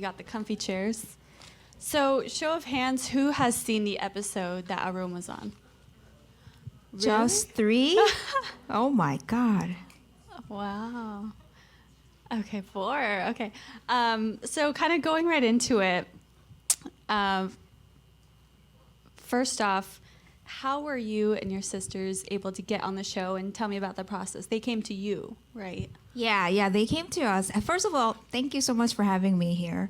got the comfy chairs. So, show of hands, who has seen the episode that Arum was on? Really? Just 3? Oh my God. Wow. Okay, 4. Okay. So kind of going right into it. First off, how were you and your sisters able to get on the show, and tell me about the process? They came to you, right? Yeah, they came to us. First of all, thank you so much for having me here.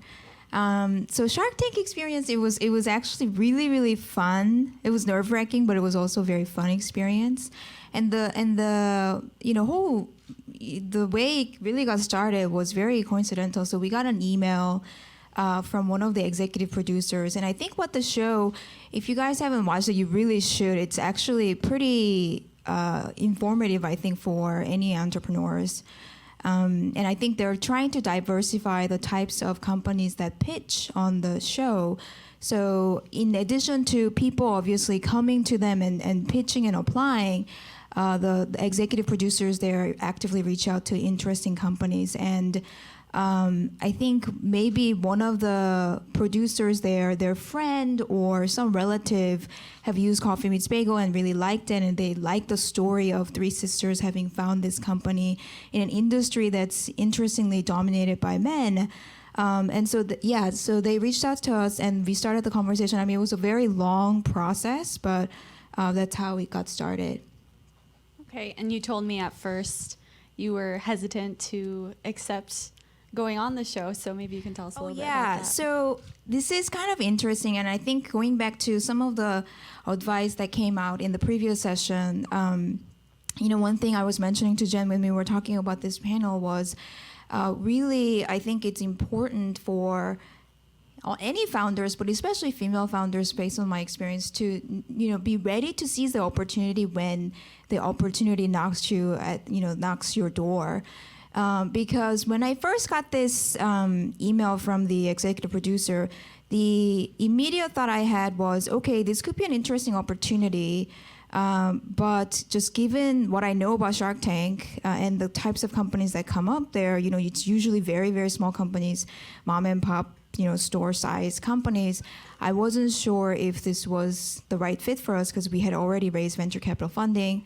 So Shark Tank experience, it was actually really, really fun. It was nerve-wracking, but it was also a very fun experience. And the the way it really got started was very coincidental. So we got an email from one of the executive producers. And I think what the show, if you guys haven't watched it, you really should. It's actually pretty informative, I think, for any entrepreneurs. And I think they're trying to diversify the types of companies that pitch on the show. So in addition to people obviously coming to them and pitching and applying, the executive producers there actively reach out to interesting companies. And I think maybe one of the producers there, their friend or some relative have used Coffee Meets Bagel and really liked it, and they liked the story of 3 sisters having found this company in an industry that's interestingly dominated by men. And so, so they reached out to us and we started the conversation. I mean, it was a very long process, but that's how it got started. Okay, and you told me at first you were hesitant to accept going on the show, so maybe you can tell us a little bit about that. So this is kind of interesting, and I think going back to some of the advice that came out in the previous session, one thing I was mentioning to Jen when we were talking about this panel was really, I think it's important for any founders, but especially female founders, based on my experience, to be ready to seize the opportunity when the opportunity knocks your door. Because when I first got this email from the executive producer, the immediate thought I had was, okay, this could be an interesting opportunity, but just given what I know about Shark Tank and the types of companies that come up there, it's usually very, very small companies, mom and pop, store size companies. I wasn't sure if this was the right fit for us because we had already raised venture capital funding.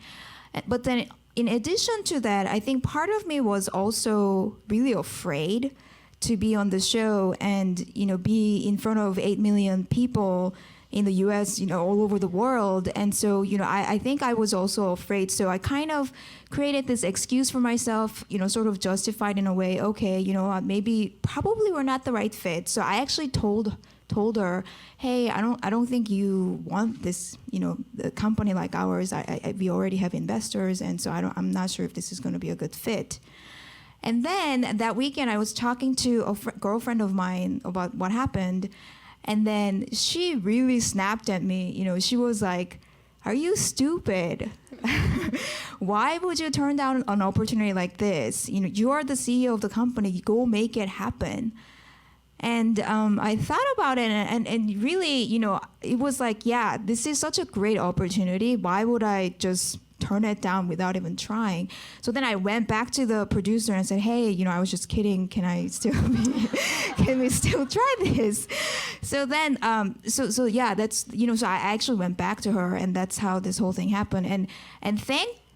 But then in addition to that, I think part of me was also really afraid to be on the show and, be in front of 8 million people in the US, all over the world. And so, I think I was also afraid. So I kind of created this excuse for myself, sort of justified in a way, okay, probably we're not the right fit. So I actually told her, hey, I don't think you want this, a company like ours. We already have investors, and so I'm not sure if this is going to be a good fit. And then that weekend, I was talking to a girlfriend of mine about what happened, and then she really snapped at me. She was like, "Are you stupid? Why would you turn down an opportunity like this? You are the CEO of the company. Go make it happen." And I thought about it, and really, it was like, yeah, this is such a great opportunity. Why would I just turn it down without even trying? So then I went back to the producer and said, hey, I was just kidding. Can we still try this? So then, so yeah, that's, so I actually went back to her, and that's how this whole thing happened. And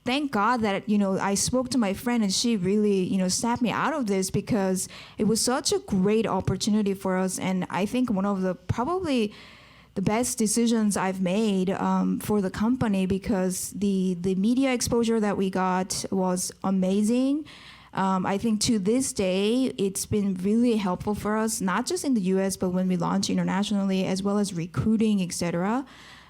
thank God that, I spoke to my friend and she really, snapped me out of this, because it was such a great opportunity for us. And I think one of the probably the best decisions I've made for the company, because the media exposure that we got was amazing. I think to this day, it's been really helpful for us, not just in the US, but when we launch internationally, as well as recruiting, etc.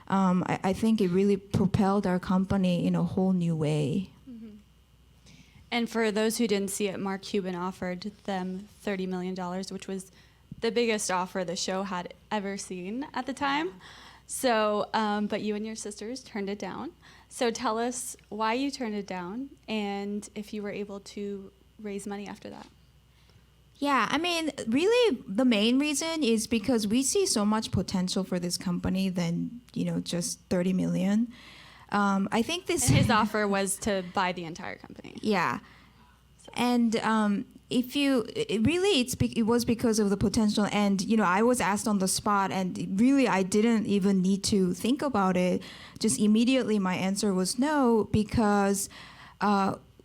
I think it really propelled our company in a whole new way. Mm-hmm. And for those who didn't see it, Mark Cuban offered them $30 million, which was the biggest offer the show had ever seen at the time. So, but you and your sisters turned it down. So tell us why you turned it down, and if you were able to raise money after that. Yeah, I mean, really, the main reason is because we see so much potential for this company than, just 30 million. I think this... And his offer was to buy the entire company. Yeah. And if you it was because of the potential, and I was asked on the spot, and really I didn't even need to think about it. Just immediately my answer was no, because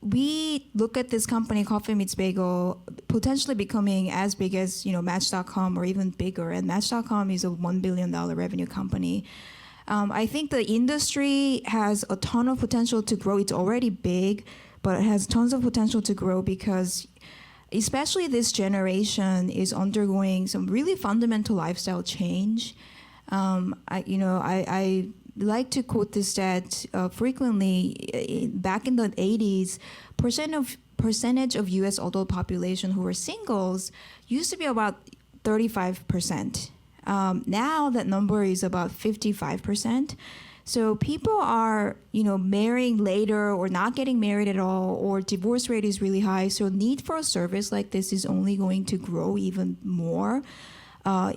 we look at this company, Coffee Meets Bagel, potentially becoming as big as Match.com or even bigger. And Match.com is a $1 billion revenue company. I think the industry has a ton of potential to grow. It's already big, but it has tons of potential to grow because especially this generation is undergoing some really fundamental lifestyle change. I like to quote this stat frequently. Back in the 80s, percentage of U.S. adult population who were singles used to be about 35%. Now that number is about 55%. So people are, marrying later or not getting married at all, or divorce rate is really high. So need for a service like this is only going to grow even more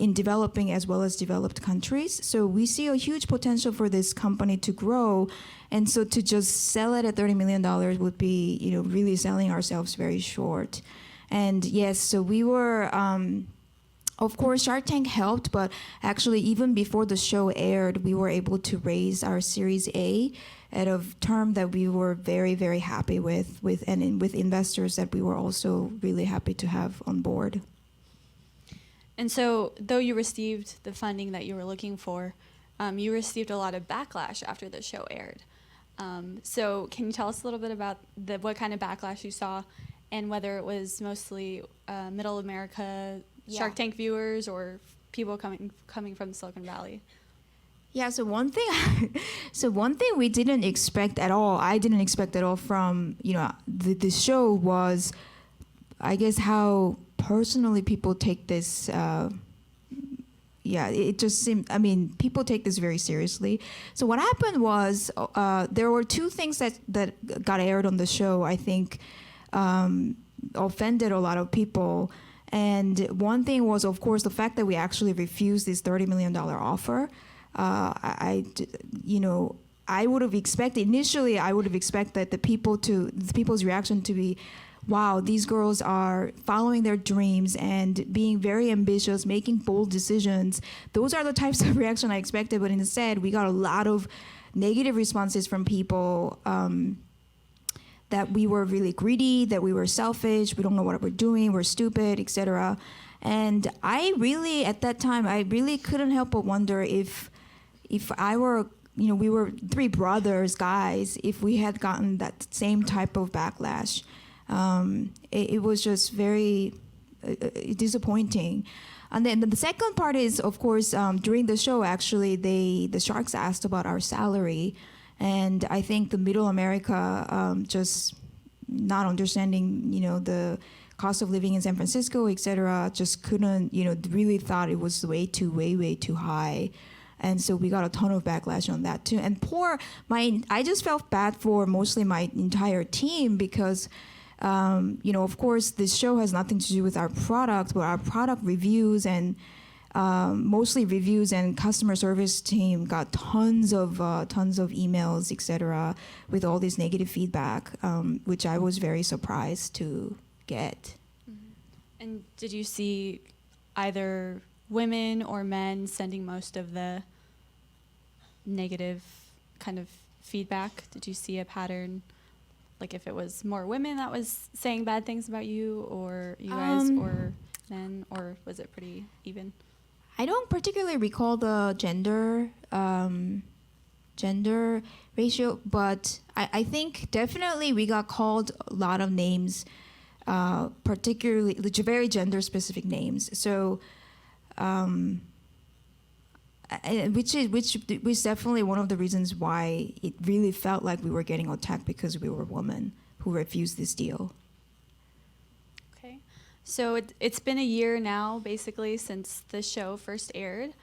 in developing as well as developed countries. So we see a huge potential for this company to grow. And so to just sell it at $30 million would be, really selling ourselves very short. And yes, so we were... Of course, Shark Tank helped, but actually even before the show aired, we were able to raise our Series A at a term that we were very, very happy with investors that we were also really happy to have on board. And so, though you received the funding that you were looking for, you received a lot of backlash after the show aired. So can you tell us a little bit about what kind of backlash you saw, and whether it was mostly Middle America Shark Tank viewers or people coming from Silicon Valley? Yeah, so one thing we didn't expect at all, I didn't expect at all from, the show was, I guess, how personally people take this. It just seemed, people take this very seriously. So what happened was there were two things that got aired on the show, I think, offended a lot of people. And one thing was, of course, the fact that we actually refused this $30 million offer. I would have expected, initially, the people's reaction to be, wow, these girls are following their dreams and being very ambitious, making bold decisions. Those are the types of reaction I expected, but instead, we got a lot of negative responses from people, that we were really greedy, that we were selfish, we don't know what we're doing, we're stupid, etc. And I really, at that time, I really couldn't help but wonder if I were, we were three brothers, guys, if we had gotten that same type of backlash. It was just very disappointing. And then the second part is, of course, during the show, actually, the Sharks asked about our salary. And I think the Middle America, just not understanding, the cost of living in San Francisco, et cetera, just couldn't, really thought it was way too high. And so we got a ton of backlash on that too. And I just felt bad for mostly my entire team because, of course, this show has nothing to do with our product, but our product reviews and mostly reviews and customer service team got tons of emails, etc., with all this negative feedback, which I was very surprised to get. Mm-hmm. And did you see either women or men sending most of the negative kind of feedback? Did you see a pattern, like if it was more women that was saying bad things about you, or you guys, or men, or was it pretty even? I don't particularly recall the gender ratio, but I think definitely we got called a lot of names, particularly very gender-specific names. So, which is definitely one of the reasons why it really felt like we were getting attacked because we were women who refused this deal. So it's been a year now, basically, since the show first aired.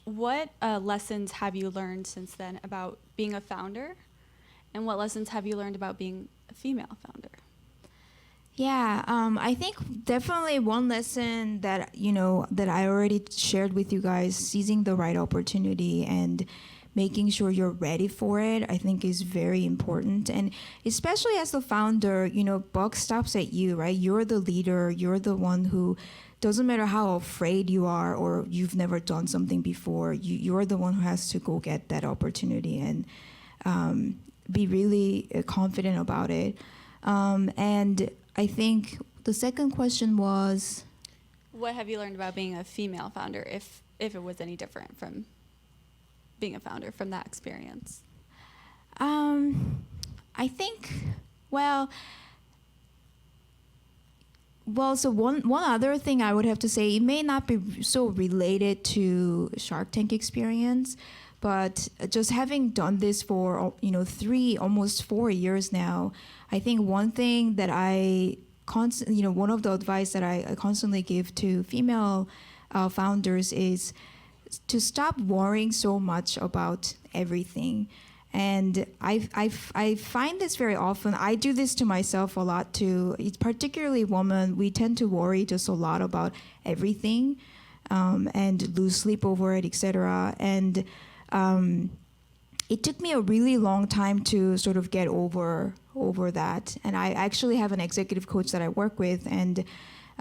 What lessons have you learned since then about being a founder? And what lessons have you learned about being a female founder? Yeah, I think definitely one lesson that I already shared with you guys, seizing the right opportunity and making sure you're ready for it, I think is very important. And especially as the founder, buck stops at you, right? You're the leader. You're the one who, doesn't matter how afraid you are or you've never done something before, you're the one who has to go get that opportunity and be really confident about it. And I think the second question was, what have you learned about being a female founder, if it was any different from being a founder from that experience? I think, well, so one other thing I would have to say, it may not be so related to Shark Tank experience, but just having done this for almost 4 years now, I think one thing that one of the advice that I constantly give to female founders is to stop worrying so much about everything. And I find this very often. I do this to myself a lot too. It's particularly women. We tend to worry just a lot about everything, and lose sleep over it, etc. And it took me a really long time to sort of get over that. And I actually have an executive coach that I work with, and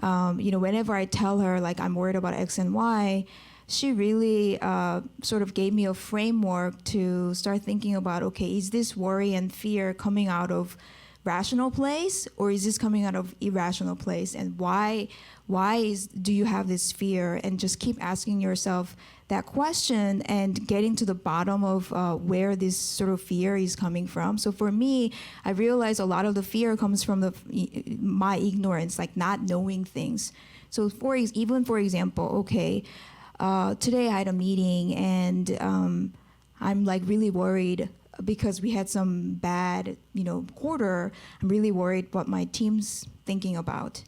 whenever I tell her like I'm worried about X and Y, she really sort of gave me a framework to start thinking about, okay, is this worry and fear coming out of rational place, or is this coming out of irrational place? And why do you have this fear? And just keep asking yourself that question and getting to the bottom of where this sort of fear is coming from. So for me, I realized a lot of the fear comes from my ignorance, like not knowing things. So for example, okay, today I had a meeting and I'm like really worried because we had some bad, quarter. I'm really worried what my team's thinking about.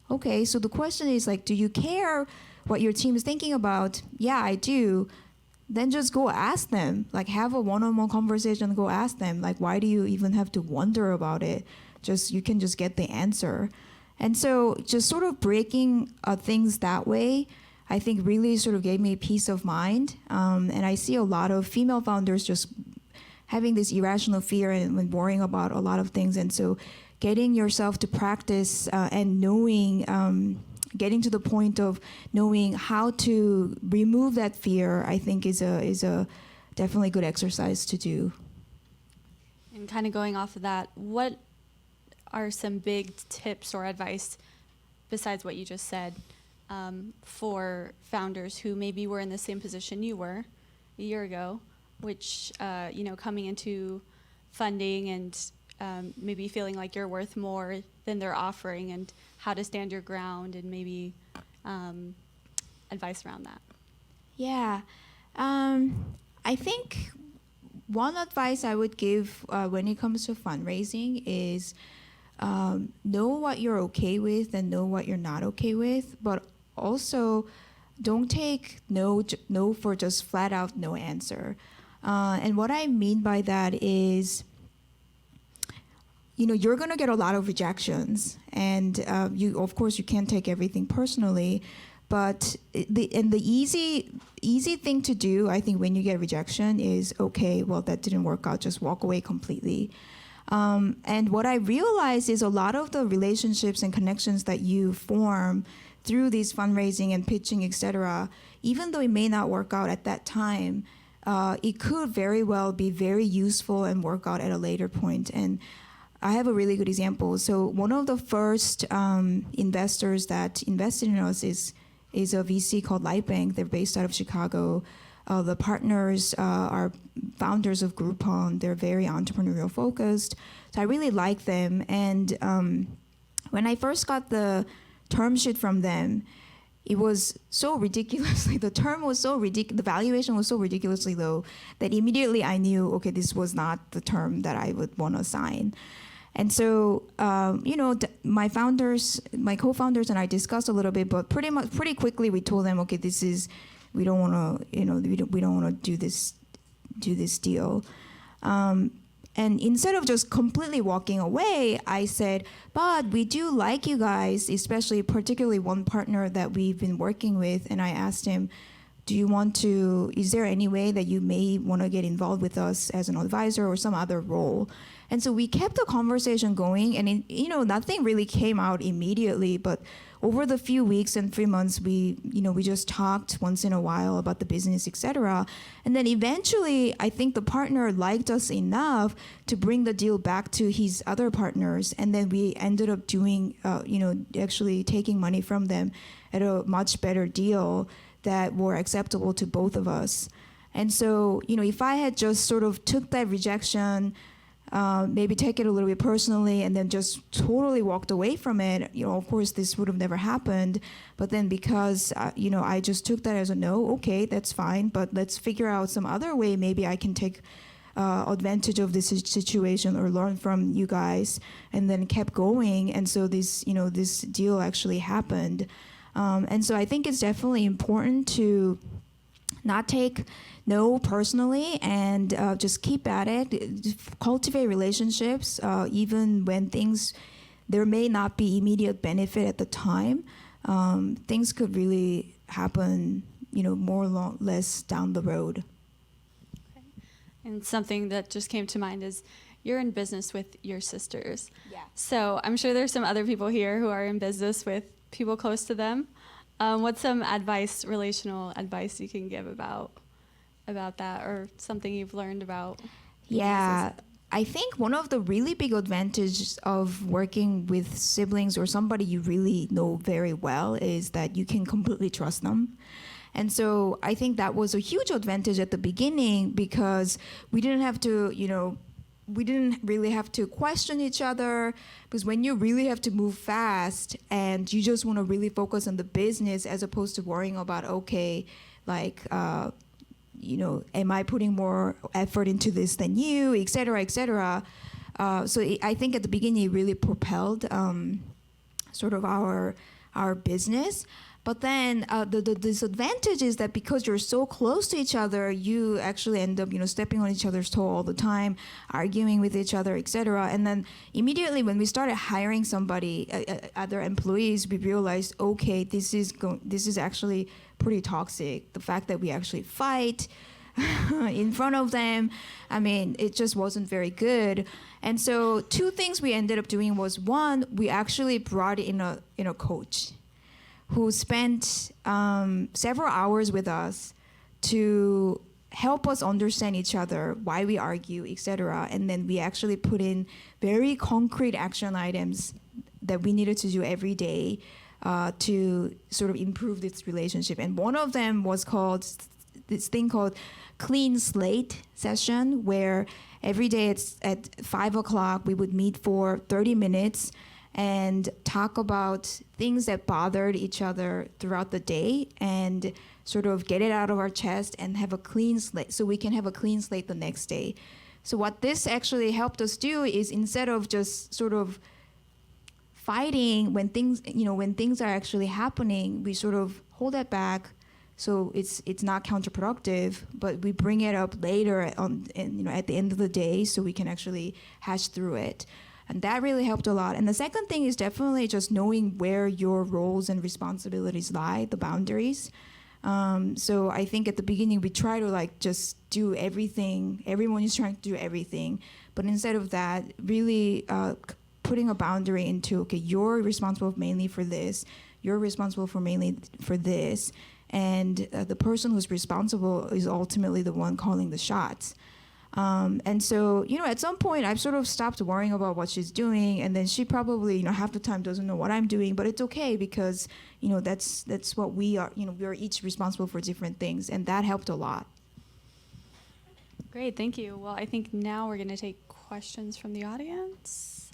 Okay, so the question is like, do you care what your team is thinking about? Yeah, I do. Then just go ask them. Like have a one-on-one conversation, go ask them. Like, why do you even have to wonder about it? You can just get the answer. And so just sort of breaking things that way, I think really sort of gave me peace of mind. And I see a lot of female founders just having this irrational fear and worrying about a lot of things. And so getting yourself to practice and knowing, getting to the point of knowing how to remove that fear, I think is a definitely good exercise to do. And kind of going off of that, what are some big tips or advice besides what you just said for founders who maybe were in the same position you were a year ago, which, coming into funding and maybe feeling like you're worth more than they're offering, and how to stand your ground, and maybe advice around that? Yeah. I think one advice I would give when it comes to fundraising is know what you're okay with and know what you're not okay with, but also don't take no for just flat out no answer. And what I mean by that is, you're going to get a lot of rejections, and of course you can't take everything personally, but the easy thing to do, I think, when you get rejection is, okay, well, that didn't work out, just walk away completely. And what I realized is a lot of the relationships and connections that you form through these fundraising and pitching, etc., even though it may not work out at that time, it could very well be very useful and work out at a later point. And I have a really good example. So one of the first investors that invested in us is a VC called Lightbank. They're based out of Chicago. The partners are founders of Groupon. They're very entrepreneurial focused. So I really like them. And when I first got the term sheet from them, it was so ridiculously, the valuation was so ridiculously low that immediately I knew, okay, this was not the term that I would want to sign. And so, my co-founders and I discussed a little bit, but pretty quickly we told them, okay, we don't want to do this deal. And instead of just completely walking away, I said, but we do like you guys, particularly one partner that we've been working with. And I asked him, is there any way that you may want to get involved with us as an advisor or some other role? And so we kept the conversation going, and nothing really came out immediately, but over the few weeks and 3 months, we just talked once in a while about the business, etc. And then eventually, I think the partner liked us enough to bring the deal back to his other partners, and then we ended up doing, actually taking money from them at a much better deal that were acceptable to both of us. And so, if I had just sort of took that rejection, maybe take it a little bit personally, and then just totally walked away from it, of course, this would have never happened. But then because, I just took that as a no, okay, that's fine, but let's figure out some other way. Maybe I can take advantage of this situation or learn from you guys, and then kept going. And so this deal actually happened. And so I think it's definitely important to not take no personally, and just keep at it, cultivate relationships, even when there may not be immediate benefit at the time. Things could really happen, more or less down the road. Okay. And something that just came to mind is you're in business with your sisters. Yeah. So I'm sure there's some other people here who are in business with people close to them. What's some relational advice you can give about that, or something you've learned about? Yeah, I think one of the really big advantages of working with siblings or somebody you really know very well is that you can completely trust them. And so I think that was a huge advantage at the beginning, because we didn't really have to question each other, because when you really have to move fast and you just want to really focus on the business as opposed to worrying about, am I putting more effort into this than you, et cetera, et cetera. So I think at the beginning it really propelled sort of our business. But then the disadvantage is that because you're so close to each other, you actually end up, stepping on each other's toe all the time, arguing with each other, et cetera. And then immediately when we started hiring somebody, other employees, we realized, okay, this is actually pretty toxic. The fact that we actually fight in front of them, it just wasn't very good. And so 2 things we ended up doing was, one, we actually brought in a coach who spent several hours with us to help us understand each other, why we argue, etc. And then we actually put in very concrete action items that we needed to do every day to sort of improve this relationship. And one of them was this thing called clean slate session, where every day it's at 5 o'clock we would meet for 30 minutes and talk about things that bothered each other throughout the day, and sort of get it out of our chest and have a clean slate, so we can have a clean slate the next day. So what this actually helped us do is, instead of just sort of fighting when things are actually happening, we sort of hold that back, so it's not counterproductive, but we bring it up later at the end of the day, so we can actually hash through it. And that really helped a lot. And the second thing is definitely just knowing where your roles and responsibilities lie, the boundaries. So I think at the beginning we try to just do everything. Everyone is trying to do everything. But instead of that, really putting a boundary into, okay, you're responsible mainly for this. You're responsible for mainly for this. And the person who's responsible is ultimately the one calling the shots. And so, at some point I've sort of stopped worrying about what she's doing, and then she probably, half the time doesn't know what I'm doing, but it's okay, because, that's what we are, we are each responsible for different things, and that helped a lot. Great, thank you. Well, I think now we're going to take questions from the audience.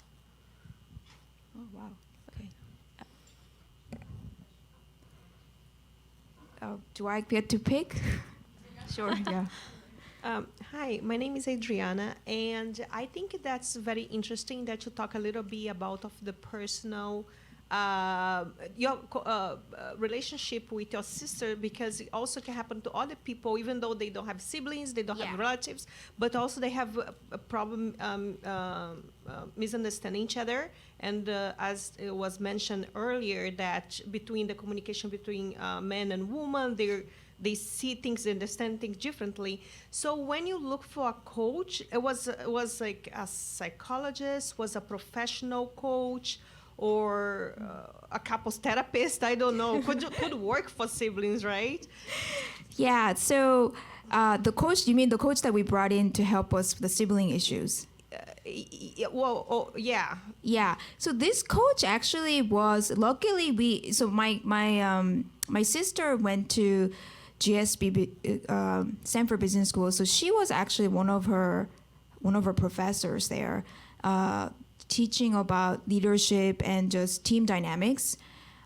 Oh, wow. Okay. Do I get to pick? Sure, yeah. Hi, my name is Adriana, and I think that's very interesting that you talk a little bit about of the personal your relationship with your sister, because it also can happen to other people, even though they don't have siblings, they don't have relatives, but also they have a problem misunderstanding each other. And as it was mentioned earlier, that between the communication between man and woman, they see things, they understand things differently. So when you look for a coach, it was like a psychologist, was a professional coach, or a couples therapist. I don't know. Could work for siblings, right? Yeah. So the coach, you mean the coach that we brought in to help us with the sibling issues? Well, oh, yeah. Yeah. So this coach actually was luckily my sister went to GSB Stanford Business School. So she was actually one of her professors there, teaching about leadership and just team dynamics.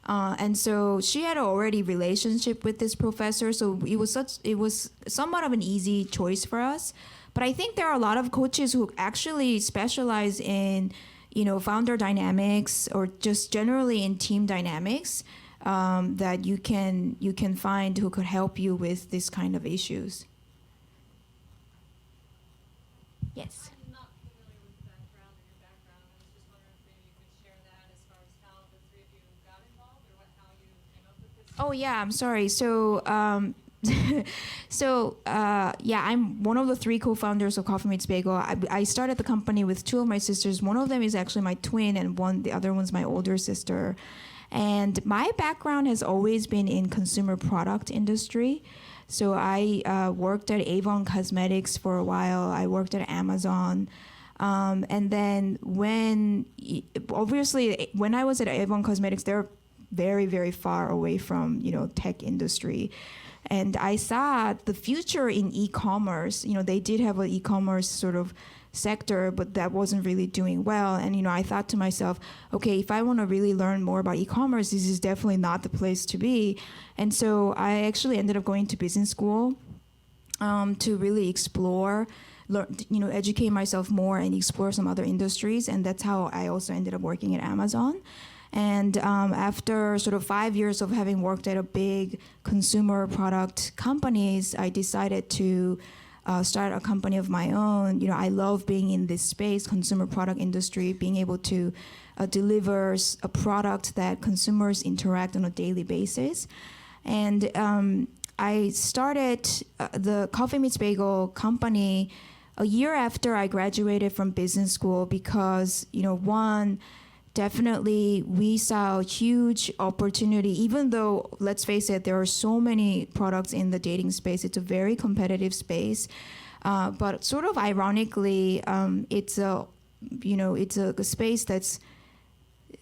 And so she had already relationship with this professor. So it was somewhat of an easy choice for us. But I think there are a lot of coaches who actually specialize in, founder dynamics or just generally in team dynamics that you can find who could help you with this kind of issues. Yes. I'm not familiar with your background. I was just wondering if maybe you could share that as far as how the three of you got involved or how you came up with this. Oh yeah, I'm sorry. So I'm one of the three co-founders of Coffee Meets Bagel. I started the company with two of my sisters. One of them is actually my twin, and the other one's my older sister. And my background has always been in consumer product industry. So I worked at Avon Cosmetics for a while. I worked at Amazon. And then when I was at Avon Cosmetics, they're very, very far away from, tech industry. And I saw the future in e-commerce. They did have an e-commerce sort of sector, but that wasn't really doing well. And, I thought to myself, okay, if I want to really learn more about e-commerce, this is definitely not the place to be. And so I actually ended up going to business school to really explore, educate myself more and explore some other industries. And that's how I also ended up working at Amazon. And after sort of 5 years of having worked at a big consumer product companies, I decided to start a company of my own. I love being in this space, consumer product industry, being able to deliver a product that consumers interact on a daily basis. And I started the Coffee Meets Bagel company a year after I graduated from business school because, one, definitely we saw a huge opportunity, even though, let's face it, there are so many products in the dating space. It's a very competitive space. But sort of ironically, it's a space that's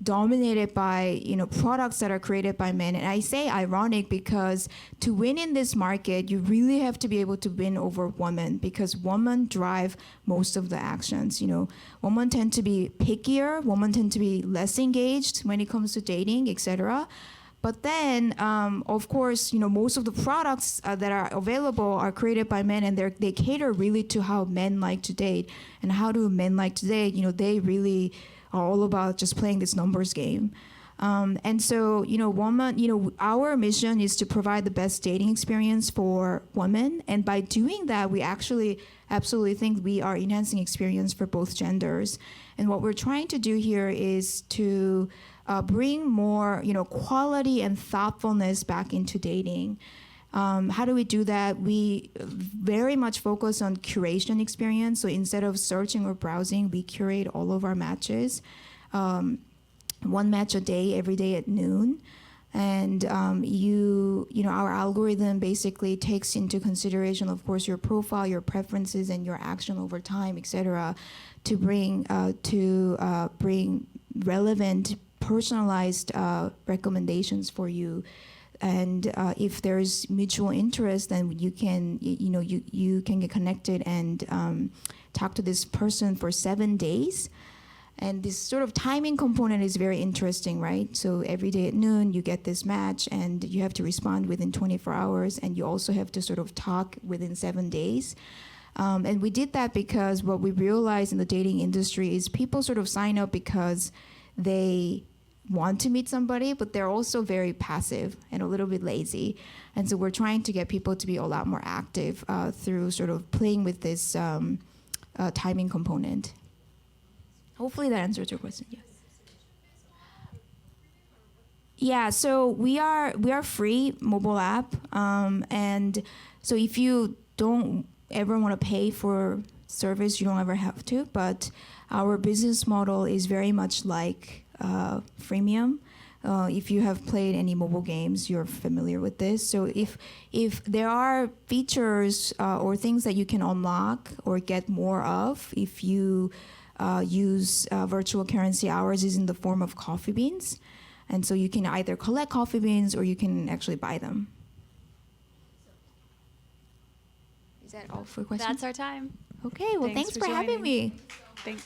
dominated by, products that are created by men. And I say ironic because to win in this market, you really have to be able to win over women because women drive most of the actions. Women tend to be pickier, women tend to be less engaged when it comes to dating, etc. But then, of course, most of the products that are available are created by men, and they cater really to how men like to date. And how do men like to date? They really are all about just playing this numbers game. And so, our mission is to provide the best dating experience for women. And by doing that, we actually absolutely think we are enhancing experience for both genders. And what we're trying to do here is to bring more, quality and thoughtfulness back into dating. How do we do that? We very much focus on curation experience. So instead of searching or browsing, we curate all of our matches. One match a day, every day at noon. And our algorithm basically takes into consideration, of course, your profile, your preferences, and your action over time, etc., to bring relevant, personalized recommendations for you. And if there's mutual interest, then you can get connected and talk to this person for 7 days. And this sort of timing component is very interesting, right? So every day at noon, you get this match, and you have to respond within 24 hours, and you also have to sort of talk within 7 days. And we did that because what we realized in the dating industry is people sort of sign up because they want to meet somebody, but they're also very passive and a little bit lazy. And so we're trying to get people to be a lot more active through sort of playing with this timing component. Hopefully that answers your question. Yes. Yeah, so we are free mobile app, and so if you don't ever want to pay for service, you don't ever have to. But our business model is very much like freemium. If you have played any mobile games, you're familiar with this. So if there are features or things that you can unlock or get more of, if you use virtual currency, ours is in the form of coffee beans. And so you can either collect coffee beans or you can actually buy them. Is that all for questions? That's our time. Okay, well, thanks for having me. Thanks.